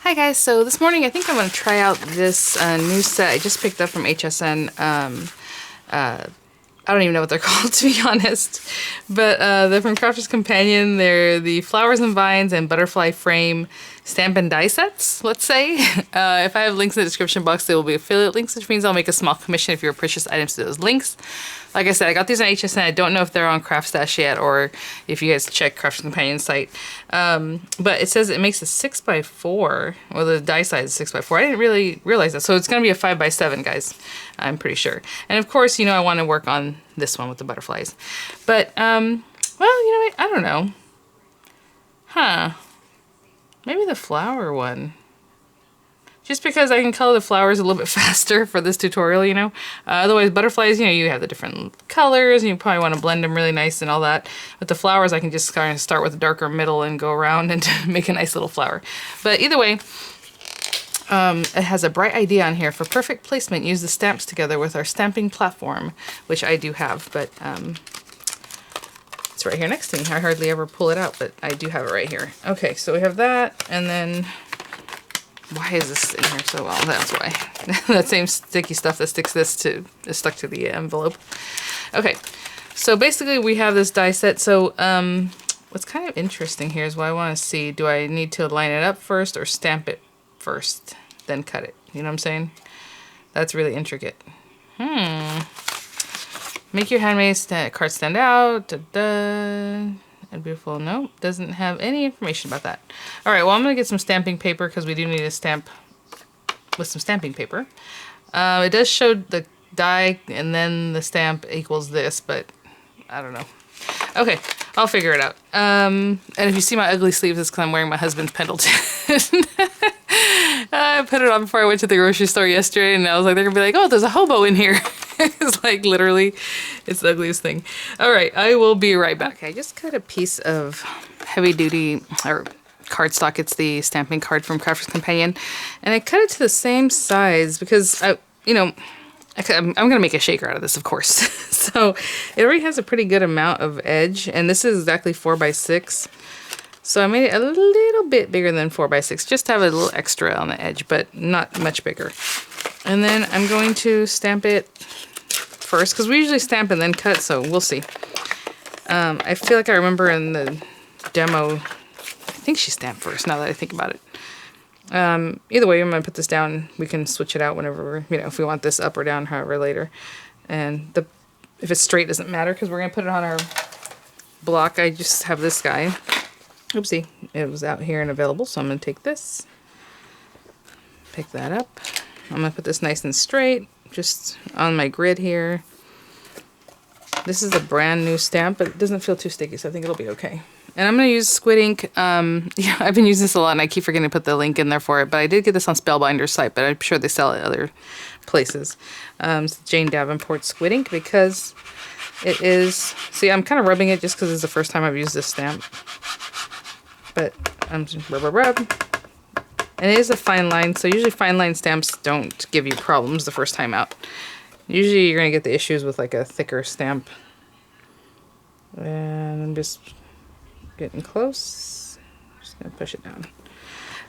Hi guys, so this morning I think I'm going to try out this new set I just picked up from HSN. I don't even know what they're called, to be honest, but they're from Crafter's Companion. They're the Flowers and Vines and Butterfly Frame stamp and die sets, let's say. If I have links in the description box, they will be affiliate links, which means I'll make a small commission if you purchase items to those links. Like I said, I got these on HSN. I don't know if they're on Craft Stash yet or if you guys check Crafter's Companion site. But it says it makes a 6x4, or the die size is 6x4. I didn't really realize that. So it's going to be a 5x7, guys. I'm pretty sure. And of course, you know, I want to work on this one with the butterflies. But, well, you know what? I don't know. Huh. Maybe the flower one. Just because I can color the flowers a little bit faster for this tutorial, you know. Otherwise, butterflies, you know, you have the different colors, and you probably want to blend them really nice and all that. With the flowers, I can just kind of start with a darker middle and go around and make a nice little flower. But either way, it has a bright idea on here. For perfect placement, use the stamps together with our stamping platform, which I do have, but it's right here next to me. I hardly ever pull it out, but I do have it right here. Okay, so we have that, and then... Why is this in here so well? That's why. That same sticky stuff that sticks this to is stuck to the envelope. Okay, so basically we have this die set. So what's kind of interesting here is what I want to see. Do I need to line it up first or stamp it first, then cut it? You know what I'm saying? That's really intricate. Make your handmade card stand out. Da-da. And beautiful. Nope, doesn't have any information about that. All right, well, I'm gonna get some stamping paper because we do need a stamp with some stamping paper. It does show the die and then the stamp equals this, but I don't know. Okay, I'll figure it out. And if you see my ugly sleeves, it's because I'm wearing my husband's Pendleton. I put it on before I went to the grocery store yesterday, and I was like, they're gonna be like, oh, there's a hobo in here. It's like literally, it's the ugliest thing. All right, I will be right back. I just cut a piece of heavy duty or cardstock. It's the stamping card from Crafter's Companion, and I cut it to the same size because I'm gonna make a shaker out of this, of course. So it already has a pretty good amount of edge, and this is exactly 4x6. So I made it a little bit bigger than 4x6, just to have a little extra on the edge, but not much bigger. And then I'm going to stamp it first, because we usually stamp and then cut, so we'll see. I feel like I remember in the demo, I think she stamped first, now that I think about it. Either way, I'm going to put this down. We can switch it out whenever, you know, if we want this up or down, however, later. And if it's straight, it doesn't matter, because we're going to put it on our block. I just have this guy. Oopsie, it was out here and available, so I'm going to take this, pick that up. I'm going to put this nice and straight, just on my grid here. This is a brand new stamp, but it doesn't feel too sticky, so I think it'll be okay. And I'm going to use Squid ink. Yeah, I've been using this a lot, and I keep forgetting to put the link in there for it, but I did get this on Spellbinder's site, but I'm sure they sell it at other places. It's Jane Davenport Squid ink, because it is... See, I'm kind of rubbing it just because it's the first time I've used this stamp. But I'm just rub. And it is a fine line, so usually fine line stamps don't give you problems the first time out. Usually you're going to get the issues with like a thicker stamp. And I'm just getting close. Just going to push it down.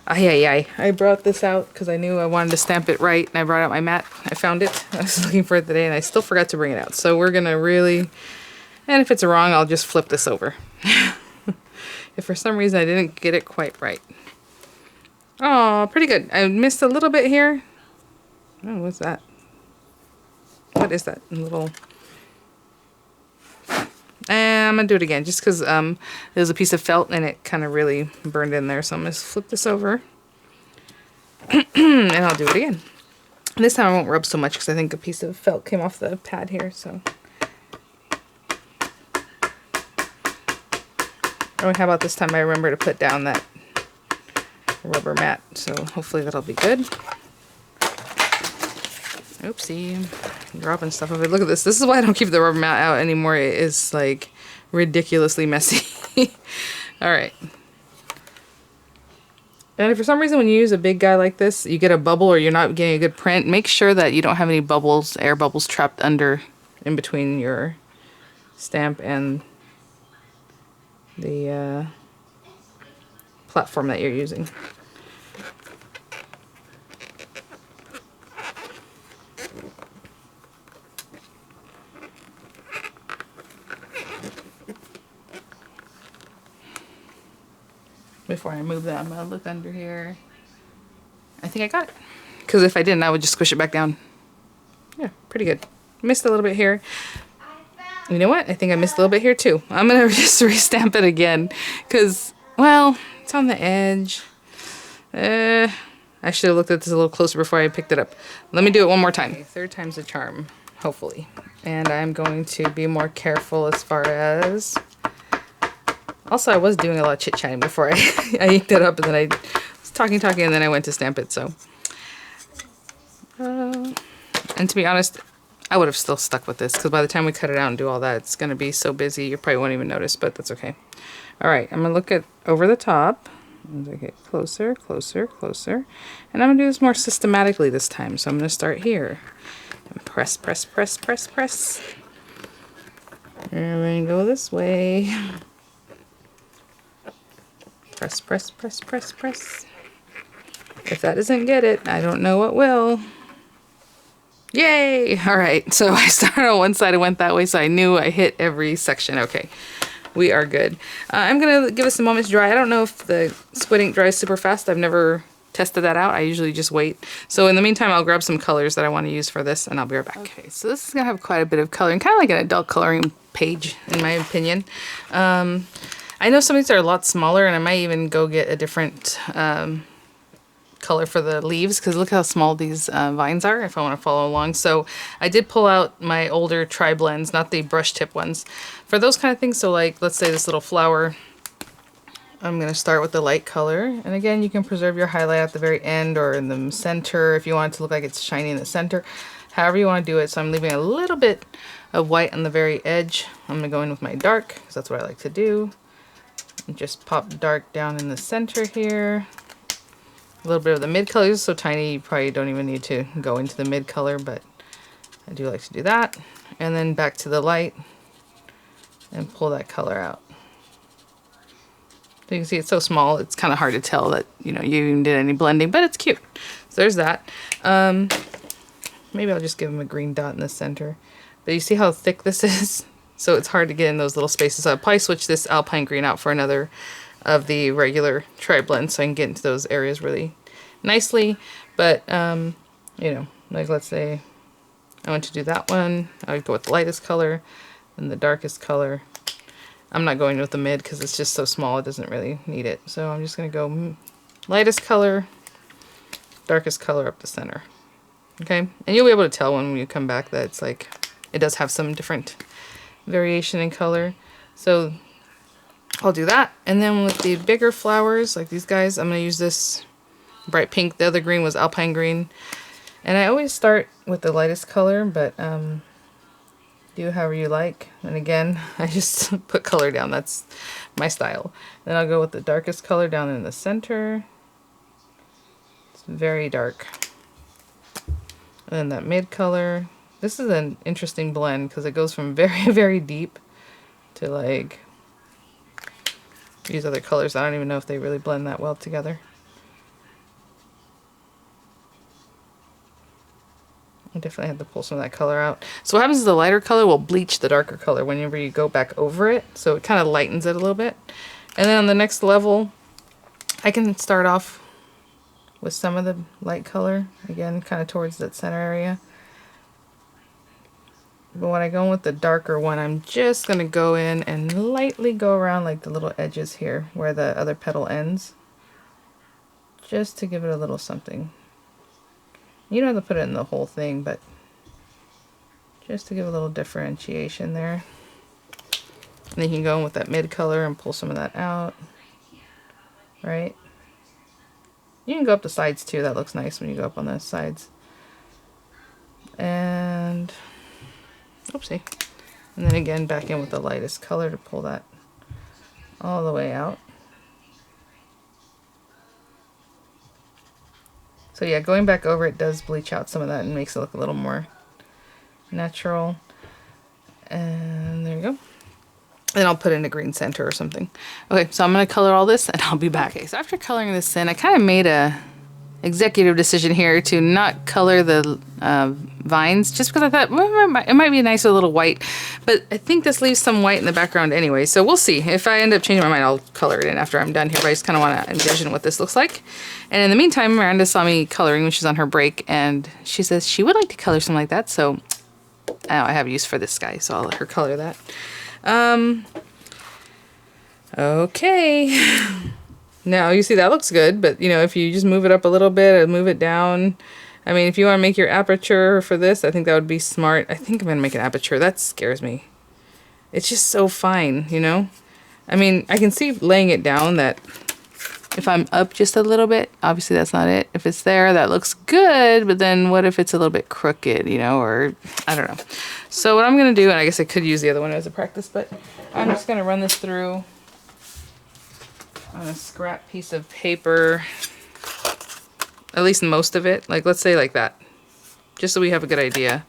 I brought this out because I knew I wanted to stamp it right, and I brought out my mat. I found it. I was looking for it today, and I still forgot to bring it out. So we're going to really... And if it's wrong, I'll just flip this over. If for some reason I didn't get it quite right. Oh, pretty good. I missed a little bit here. Oh, what's that? What is that? A little... And I'm going to do it again just because there's a piece of felt and it kind of really burned in there. So I'm going to flip this over. And I'll do it again. And this time I won't rub so much because I think a piece of felt came off the pad here. So... Oh, how about this time I remember to put down that rubber mat, so hopefully that'll be good. Oopsie, I'm dropping stuff of it. Look at this. This is why I don't keep the rubber mat out anymore. It is like ridiculously messy. All right. And if for some reason when you use a big guy like this, you get a bubble or you're not getting a good print, make sure that you don't have any bubbles, air bubbles trapped in between your stamp and the platform that you're using. before I move that, I'm gonna look under here. I think I got it. Because if I didn't, I would just squish it back down. Yeah, pretty good. Missed a little bit here. You know what? I think I missed a little bit here too. I'm gonna just restamp it again. Because, well, it's on the edge. I should have looked at this a little closer before I picked it up. Let me do it one more time. Okay, third time's a charm, hopefully. And I'm going to be more careful as far as... Also, I was doing a lot of chit-chatting before I inked it up, and then I was talking, and then I went to stamp it, so... and to be honest, I would have still stuck with this, because by the time we cut it out and do all that, it's going to be so busy, you probably won't even notice, but that's okay. Alright, I'm going to look at over the top. As I get closer, closer, closer. And I'm going to do this more systematically this time. So I'm going to start here. And press, press, press, press, press. And we're going to go this way. Press, press, press, press, press. If that doesn't get it, I don't know what will. Yay! Alright, so I started on one side and went that way, so I knew I hit every section. Okay. We are good. I'm going to give us a moment to dry. I don't know if the squid ink dries super fast. I've never tested that out. I usually just wait. So in the meantime, I'll grab some colors that I want to use for this, and I'll be right back. Okay, so this is going to have quite a bit of coloring, kind of like an adult coloring page, in my opinion. I know some of these are a lot smaller, and I might even go get a different color for the leaves, because look how small these vines are if I want to follow along. So I did pull out my older tri-blends, not the brush tip ones, for those kind of things. So like, let's say this little flower, I'm going to start with the light color, and again, you can preserve your highlight at the very end or in the center if you want it to look like it's shiny in the center, however you want to do it. So I'm leaving a little bit of white on the very edge. I'm going to go in with my dark, because that's what I like to do, and just pop dark down in the center here. A little bit of the mid color is so tiny you probably don't even need to go into the mid color, but I do like to do that. And then back to the light and pull that color out. So you can see it's so small, it's kind of hard to tell that, you know, you even did any blending, but it's cute. So there's that. Maybe I'll just give him a green dot in the center. But you see how thick this is? So it's hard to get in those little spaces. So I'll probably switch this alpine green out for another of the regular tri-blend so I can get into those areas really nicely. But you know, like let's say I want to do that one, I would go with the lightest color and the darkest color. I'm not going with the mid because it's just so small, it doesn't really need it. So I'm just going to go lightest color, darkest color up the center. Okay, and you'll be able to tell when you come back that it's like it does have some different variation in color. So I'll do that. And then with the bigger flowers, like these guys, I'm going to use this bright pink. The other green was alpine green. And I always start with the lightest color, but do however you like. And again, I just put color down. That's my style. Then I'll go with the darkest color down in the center. It's very dark. And then that mid color. This is an interesting blend because it goes from very, very deep to like these other colors. I don't even know if they really blend that well together. I definitely had to pull some of that color out. So what happens is the lighter color will bleach the darker color whenever you go back over it. So it kind of lightens it a little bit. And then on the next level, I can start off with some of the light color. Again, kind of towards that center area. But when I go in with the darker one, I'm just going to go in and lightly go around like the little edges here where the other petal ends. Just to give it a little something. You don't have to put it in the whole thing, but just to give a little differentiation there. And then you can go in with that mid color and pull some of that out. Right? You can go up the sides too. That looks nice when you go up on the sides. And oopsie. And then again back in with the lightest color to pull that all the way out. So yeah, going back over it does bleach out some of that and makes it look a little more natural. And there you go. Then I'll put in a green center or something. Okay, so I'm going to color all this and I'll be back. Okay, so after coloring this in, I kind of made a executive decision here to not color the vines, just because I thought well, it might be a nicer little white, but I think this leaves some white in the background anyway, so we'll see. If I end up changing my mind, I'll color it in after I'm done here, but I just kind of want to envision what this looks like. And in the meantime, Miranda saw me coloring when she's on her break, and she says she would like to color something like that, so I have use for this guy, so I'll let her color that. Okay. Now, you see that looks good, but, you know, if you just move it up a little bit or move it down, I mean, if you want to make your aperture for this, I think that would be smart. I think I'm going to make an aperture. That scares me. It's just so fine, you know? I mean, I can see laying it down that if I'm up just a little bit, obviously that's not it. If it's there, that looks good, but then what if it's a little bit crooked, you know, or I don't know. So what I'm going to do, and I guess I could use the other one as a practice, but I'm just going to run this through on a scrap piece of paper, at least most of it, like let's say like that, just so we have a good idea.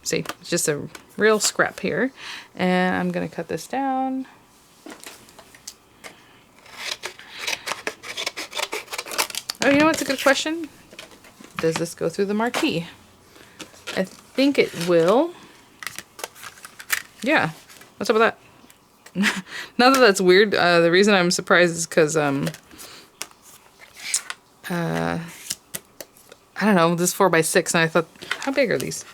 See, it's just a real scrap here, and I'm gonna cut this down. Oh, you know what's a good question? Does this go through the marquee? I think it will. Yeah, what's up with that? Not that that's weird. The reason I'm surprised is because I don't know, this is 4x6, and I thought, how big are these?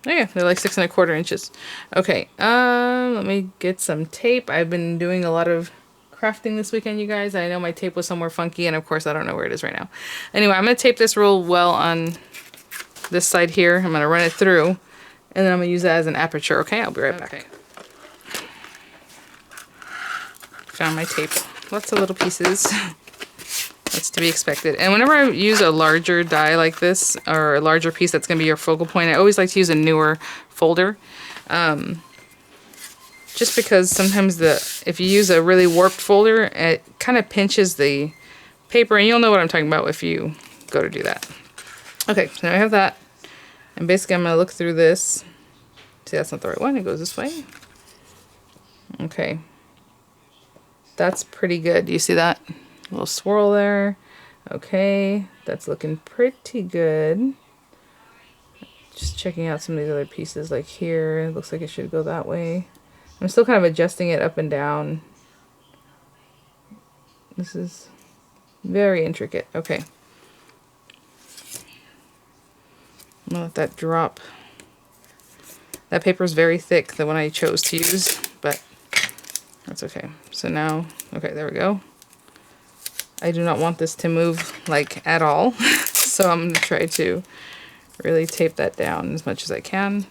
Oh yeah, they're like 6 1/4 inches. Okay, let me get some tape. I've been doing a lot of crafting this weekend, you guys. I know my tape was somewhere funky, and of course I don't know where it is right now. Anyway, I'm gonna tape this real well on this side here. I'm gonna run it through, and then I'm gonna use that as an aperture. Okay, I'll be right back. Found my tape. Lots of little pieces. That's to be expected. And whenever I use a larger die like this, or a larger piece that's going to be your focal point, I always like to use a newer folder. Just because sometimes if you use a really warped folder, it kind of pinches the paper, and you'll know what I'm talking about if you go to do that. Okay, so now I have that. And basically I'm going to look through this. See, that's not the right one. It goes this way. Okay. That's pretty good. Do you see that? A little swirl there. Okay, that's looking pretty good. Just checking out some of these other pieces, like here. It looks like it should go that way. I'm still kind of adjusting it up and down. This is very intricate. Okay. I'm gonna let that drop. That paper is very thick, the one I chose to use, but that's okay. So now, okay, there we go. I do not want this to move, like, at all. So I'm going to try to really tape that down as much as I can.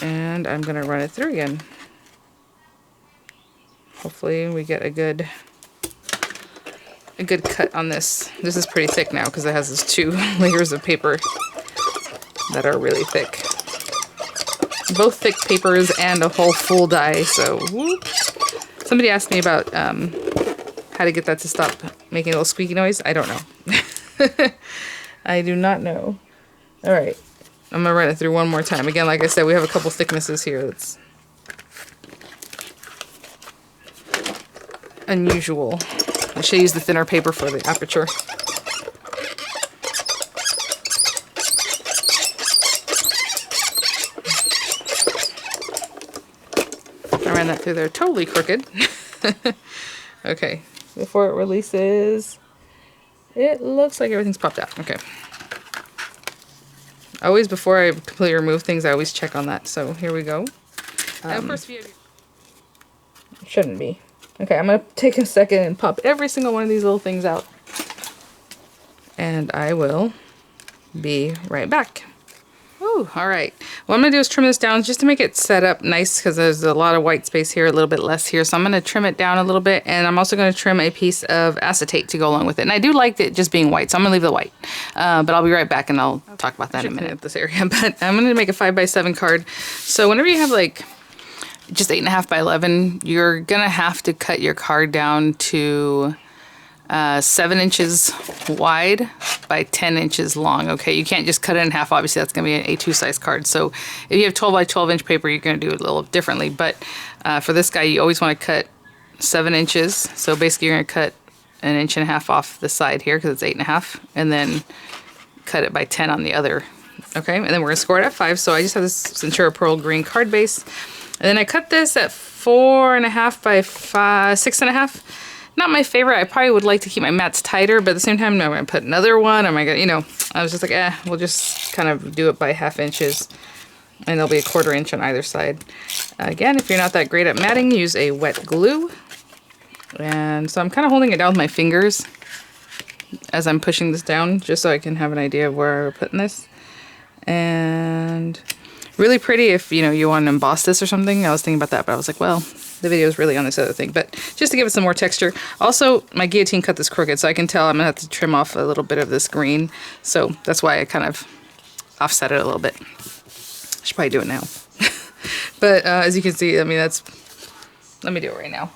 And I'm going to run it through again. Hopefully we get a good cut on this. This is pretty thick now because it has these 2 layers of paper that are really thick. Both thick papers and a whole full die, so whoop. Somebody asked me about how to get that to stop making a little squeaky noise. I don't know. I do not know. Alright, I'm going to run it through one more time. Again, like I said, we have a couple thicknesses here that's unusual. I should use the thinner paper for the aperture. I ran that through there totally crooked. Okay, before it releases, it looks like everything's popped out. Okay. Always, before I completely remove things, I always check on that. So here we go. Of course, it shouldn't be. Okay, I'm going to take a second and pop every single one of these little things out. And I will be right back. Ooh, all right. What I'm going to do is trim this down just to make it set up nice, because there's a lot of white space here, a little bit less here. So I'm going to trim it down a little bit, and I'm also going to trim a piece of acetate to go along with it. And I do like it just being white, so I'm going to leave the white. But I'll be right back, and I'll talk about that in a minute. This area, but I'm going to make a 5x7 card. So whenever you have like just 8.5 by 11, you're going to have to cut your card down to 7 inches wide by 10 inches long. Okay, you can't just cut it in half. Obviously, that's going to be an A2 size card. So if you have 12 by 12 inch paper, you're going to do it a little differently. But for this guy, you always want to cut 7 inches. So basically, you're going to cut 1.5 inches off the side here because it's 8.5, and then cut it by 10 on the other. Okay, and then we're gonna score it at 5. So I just have this Centura Pearl green card base, and then I cut this at 4.5 by 6.5. Not my favorite. I probably would like to keep my mats tighter, but at the same time, I'm gonna put another one. Am I gonna, you know? I was just like, we'll just kind of do it by 1/2 inches, and there'll be a 1/4 inch on either side. Again, if you're not that great at matting, use a wet glue. And so I'm kind of holding it down with my fingers as I'm pushing this down, just so I can have an idea of where we're putting this. And really pretty if, you know, you want to emboss this or something. I was thinking about that, but I was like, well, the video is really on this other thing. But just to give it some more texture. Also, my guillotine cut this crooked, so I can tell I'm going to have to trim off a little bit of this green. So that's why I kind of offset it a little bit. I should probably do it now. But as you can see, I mean, let me do it right now.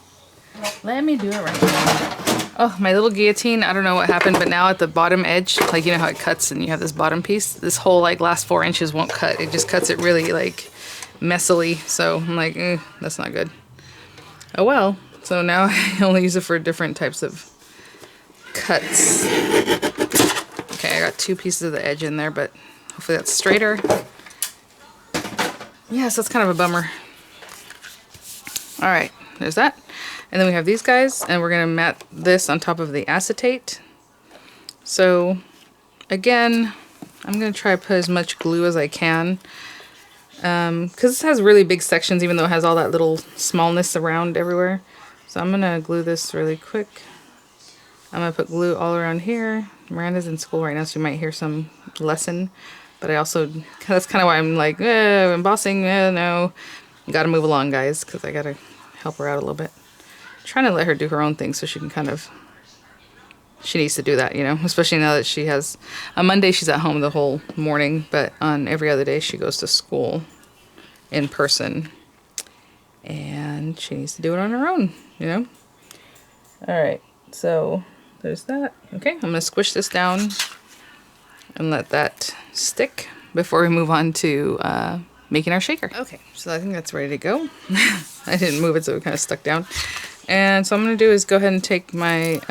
Let me do it right now. Oh, my little guillotine, I don't know what happened, but now at the bottom edge, like, you know how it cuts and you have this bottom piece? This whole, like, last 4 inches won't cut. It just cuts it really, like, messily. So I'm like, that's not good. Oh, well. So now I only use it for different types of cuts. Okay, I got 2 pieces of the edge in there, but hopefully that's straighter. Yeah, so that's kind of a bummer. All right, there's that. And then we have these guys, and we're gonna mat this on top of the acetate. So again, I'm gonna try to put as much glue as I can, because this has really big sections, even though it has all that little smallness around everywhere. So I'm gonna glue this really quick. I'm gonna put glue all around here. Miranda's in school right now, so you might hear some lesson, but I also, that's kind of why I'm like, embossing, no. Gotta move along, guys, because I gotta help her out a little bit. Trying to let her do her own thing so she can kind of, she needs to do that, you know, especially now that she has, on Monday she's at home the whole morning, but on every other day she goes to school in person, and she needs to do it on her own, you know. All right, so there's that. Okay, I'm gonna squish this down and let that stick before we move on to making our shaker. Okay, so I think that's ready to go. I didn't move it, so it kind of stuck down. And so I'm going to do is go ahead and take my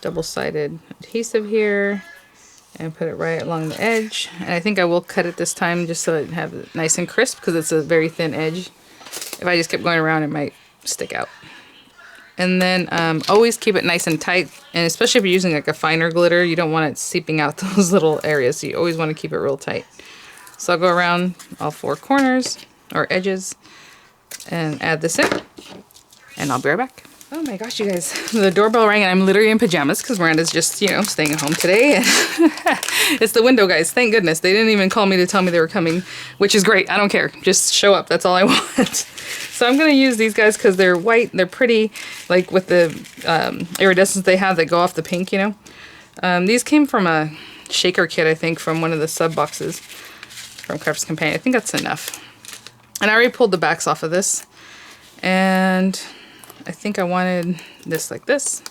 double-sided adhesive here and put it right along the edge. And I think I will cut it this time just so it have it nice and crisp, because it's a very thin edge. If I just kept going around, it might stick out. And then always keep it nice and tight, and especially if you're using like a finer glitter, you don't want it seeping out those little areas. So you always want to keep it real tight. So I'll go around all 4 corners or edges and add this in, and I'll be right back. Oh my gosh, you guys, the doorbell rang and I'm literally in pajamas because Miranda's just, you know, staying at home today. It's the window guys, thank goodness. They didn't even call me to tell me they were coming, which is great. I don't care, just show up, that's all I want. So I'm going to use these guys because they're white, they're pretty, like with the iridescence they have that go off the pink, you know. These came from a shaker kit, I think, from one of the sub boxes from Crafters Companion. I think that's enough. And I already pulled the backs off of this, and I think I wanted this like this,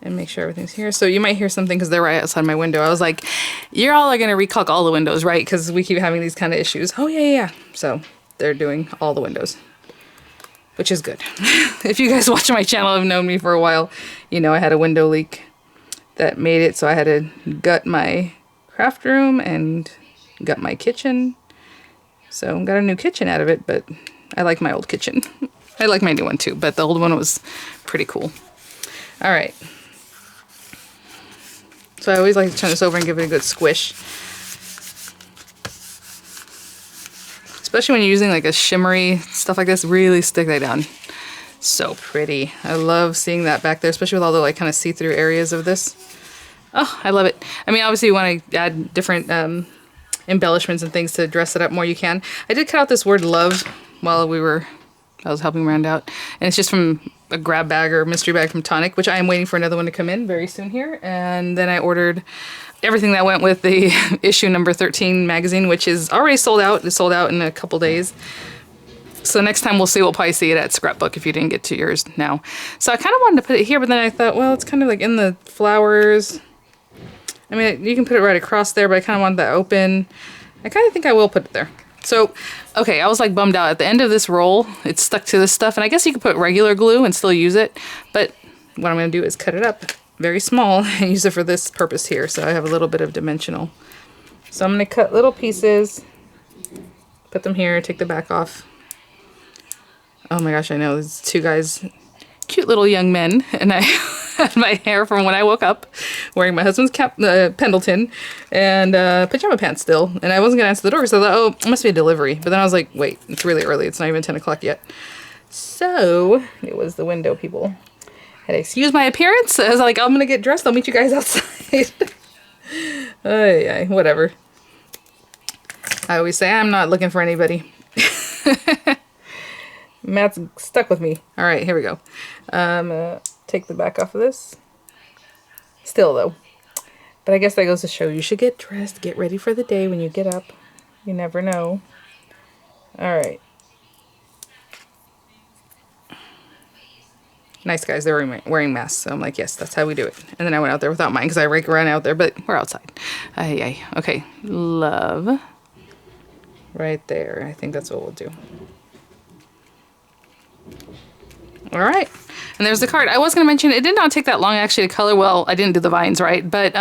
and make sure everything's here. So you might hear something because they're right outside my window. I was like, you're all going to recaulk all the windows, right? Because we keep having these kind of issues. Oh, yeah. So they're doing all the windows, which is good. If you guys watch my channel have known me for a while, you know I had a window leak that made it so I had to gut my craft room and gut my kitchen. So I got a new kitchen out of it, but I like my old kitchen. I like my new one too, but the old one was pretty cool. All right. So I always like to turn this over and give it a good squish. Especially when you're using like a shimmery stuff like this, really stick that down. So pretty. I love seeing that back there, especially with all the like kind of see-through areas of this. Oh, I love it. I mean, obviously you want to add different embellishments and things to dress it up more, you can. I did cut out this word love while I was helping Miranda out, and it's just from a grab bag or mystery bag from Tonic, which I am waiting for another one to come in very soon here. And then I ordered everything that went with the issue number 13 magazine, which is already sold out. It's sold out in a couple days. So next time we'll probably see it at Scrapbook if you didn't get to yours now. So I kind of wanted to put it here, but then I thought, well, it's kind of like in the flowers. I mean, you can put it right across there, but I kind of wanted that open. I kind of think I will put it there. So, okay, I was like bummed out. At the end of this roll, it's stuck to this stuff. And I guess you could put regular glue and still use it. But what I'm going to do is cut it up very small and use it for this purpose here. So I have a little bit of dimensional. So I'm going to cut little pieces, put them here, take the back off. Oh my gosh, I know. There's two guys, cute little young men. And I had my hair from when I woke up, wearing my husband's Pendleton and pajama pants still. And I wasn't going to answer the door because I thought, oh, it must be a delivery. But then I was like, wait, it's really early. It's not even 10 o'clock yet. So it was the window people. Had to excuse my appearance. I was like, I'm going to get dressed. I'll meet you guys outside. Whatever. I always say I'm not looking for anybody. Matt's stuck with me. All right, here we go. Take the back off of this. Still though. But I guess that goes to show you should get dressed, get ready for the day when you get up. You never know. All right. Nice guys, they're wearing masks, so I'm like, yes, that's how we do it. And then I went out there without mine because I ran out there, but we're outside. Okay, love. Right there. I think that's what we'll do. All right. And there's the card. I was going to mention, it did not take that long actually to color. Well, I didn't do the vines, right? But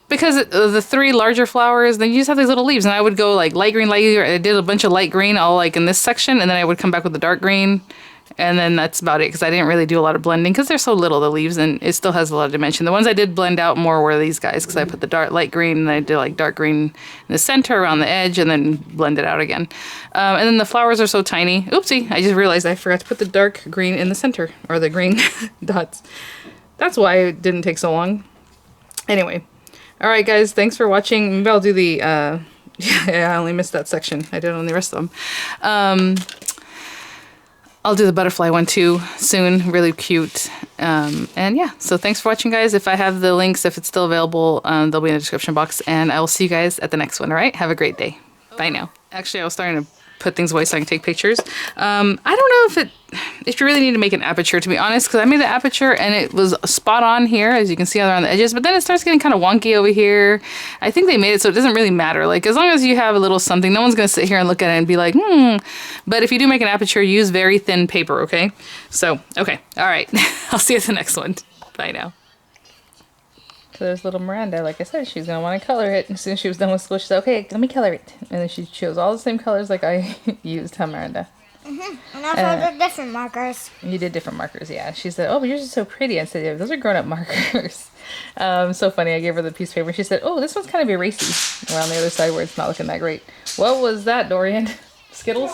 because the three larger flowers, then you just have these little leaves. And I would go like light green. I did a bunch of light green all like in this section. And then I would come back with the dark green. And then that's about it, because I didn't really do a lot of blending because they're so little, the leaves, and it still has a lot of dimension. The ones I did blend out more were these guys, because I put the light green and then I did like dark green in the center around the edge and then blend it out again. And then the flowers are so tiny. Oopsie, I just realized I forgot to put the dark green in the center, or the green dots. That's why it didn't take so long. Anyway, all right guys, thanks for watching. Maybe I'll do the, yeah, I only missed that section. I did on the rest of them. I'll do the butterfly one too soon. Really cute. And yeah, so thanks for watching, guys. If I have the links, if it's still available, they'll be in the description box. And I will see you guys at the next one, all right? Have a great day. Bye now. Actually, I was starting to put things away so I can take pictures. I don't know if you really need to make an aperture, to be honest, because I made the aperture and it was spot on here, as you can see around the edges, but then it starts getting kind of wonky over here. I think they made it so it doesn't really matter. Like, as long as you have a little something, no one's going to sit here and look at it and be like, But if you do make an aperture, use very thin paper, okay? So, okay. All right. I'll see you at the next one. Bye now. So there's little Miranda. Like I said, she's going to want to color it. As soon as she was done with school, she said, okay, let me color it. And then she chose all the same colors like I used, huh, Miranda? And also the different markers. You did different markers, yeah. She said, oh, but yours are so pretty. I said, yeah, those are grown-up markers. So funny. I gave her the piece of paper. She said, oh, this one's kind of erasy around the other side where it's not looking that great. What was that, Dorian? Skittles?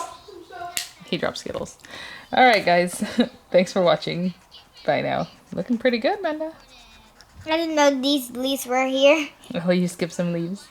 He dropped Skittles. All right, guys. Thanks for watching. Bye now. Looking pretty good, Amanda. I didn't know these leaves were here. Oh, you skipped some leaves.